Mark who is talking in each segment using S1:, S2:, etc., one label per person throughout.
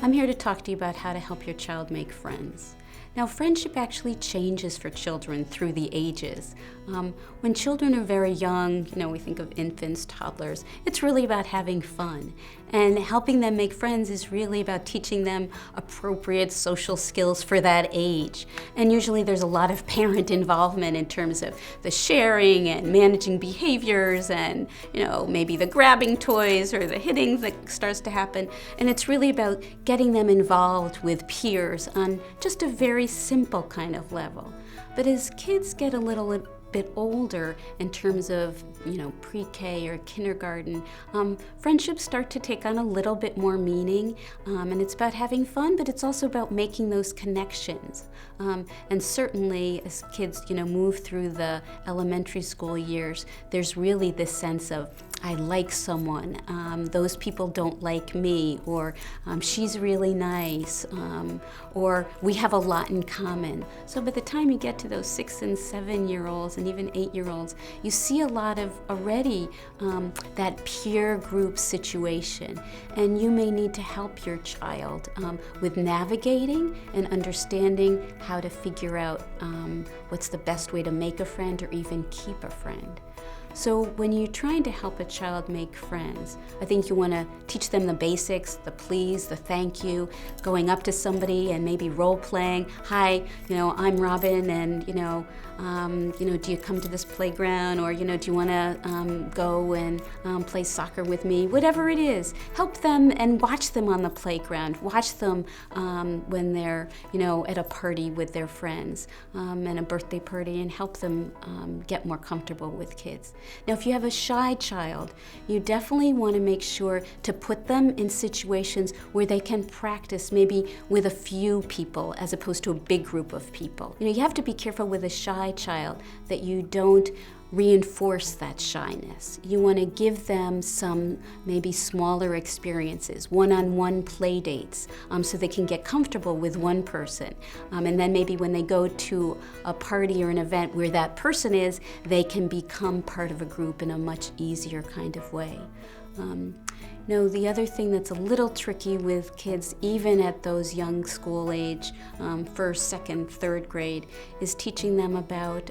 S1: I'm here to talk to you about how to help your child make friends. Now, friendship actually changes for children through the ages. When children are very young, we think of infants, toddlers, it's really about having fun. And helping them make friends is really about teaching them appropriate social skills for that age. And usually there's a lot of parent involvement in terms of the sharing and managing behaviors and, maybe the grabbing toys or the hitting that starts to happen. And it's really about getting them involved with peers on just a very simple kind of level. But as kids get a little bit older in terms of pre-K or kindergarten, friendships start to take on a little bit more meaning, and it's about having fun, but it's also about making those connections. And certainly as kids move through the elementary school years, there's really this sense of I like someone, those people don't like me, or she's really nice, or we have a lot in common. So by the time you get to those 6 and 7-year-olds and even 8-year-olds, you see a lot of already that peer group situation. And you may need to help your child with navigating and understanding how to figure out what's the best way to make a friend or even keep a friend. So when you're trying to help a child make friends, I think you want to teach them the basics, the please, the thank you, going up to somebody and maybe role playing. Hi, I'm Robin, and do you come to this playground, or do you want to go and play soccer with me? Whatever it is, help them and watch them on the playground. Watch them when they're at a party with their friends and a birthday party, and help them get more comfortable with kids. Now, if you have a shy child, you definitely want to make sure to put them in situations where they can practice maybe with a few people as opposed to a big group of people. You have to be careful with a shy child that you don't reinforce that shyness. You want to give them some maybe smaller experiences, one-on-one play dates, so they can get comfortable with one person. And then maybe when they go to a party or an event where that person is, they can become part of a group in a much easier kind of way. The other thing that's a little tricky with kids, even at those young school age, first, second, third grade, is teaching them about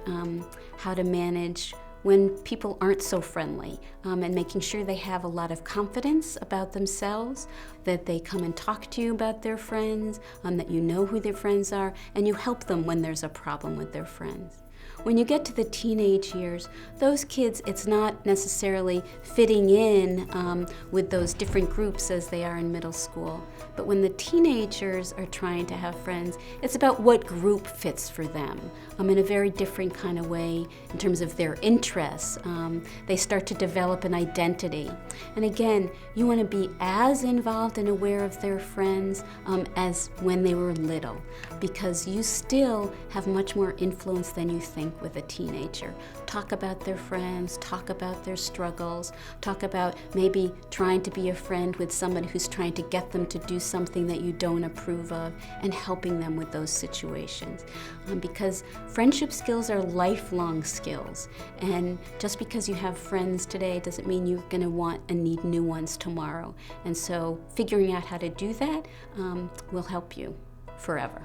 S1: how to manage when people aren't so friendly, and making sure they have a lot of confidence about themselves, that they come and talk to you about their friends, that you know who their friends are, and you help them when there's a problem with their friends. When you get to the teenage years, those kids, it's not necessarily fitting in with those different groups as they are in middle school. But when the teenagers are trying to have friends, it's about what group fits for them in a very different kind of way in terms of their interests. They start to develop an identity. And again, you want to be as involved and aware of their friends as when they were little, because you still have much more influence than you think with a teenager. Talk about their friends, talk about their struggles, talk about maybe trying to be a friend with somebody who's trying to get them to do something that you don't approve of, and helping them with those situations. Because friendship skills are lifelong skills, and just because you have friends today doesn't mean you're going to want and need new ones tomorrow. And so figuring out how to do that will help you forever.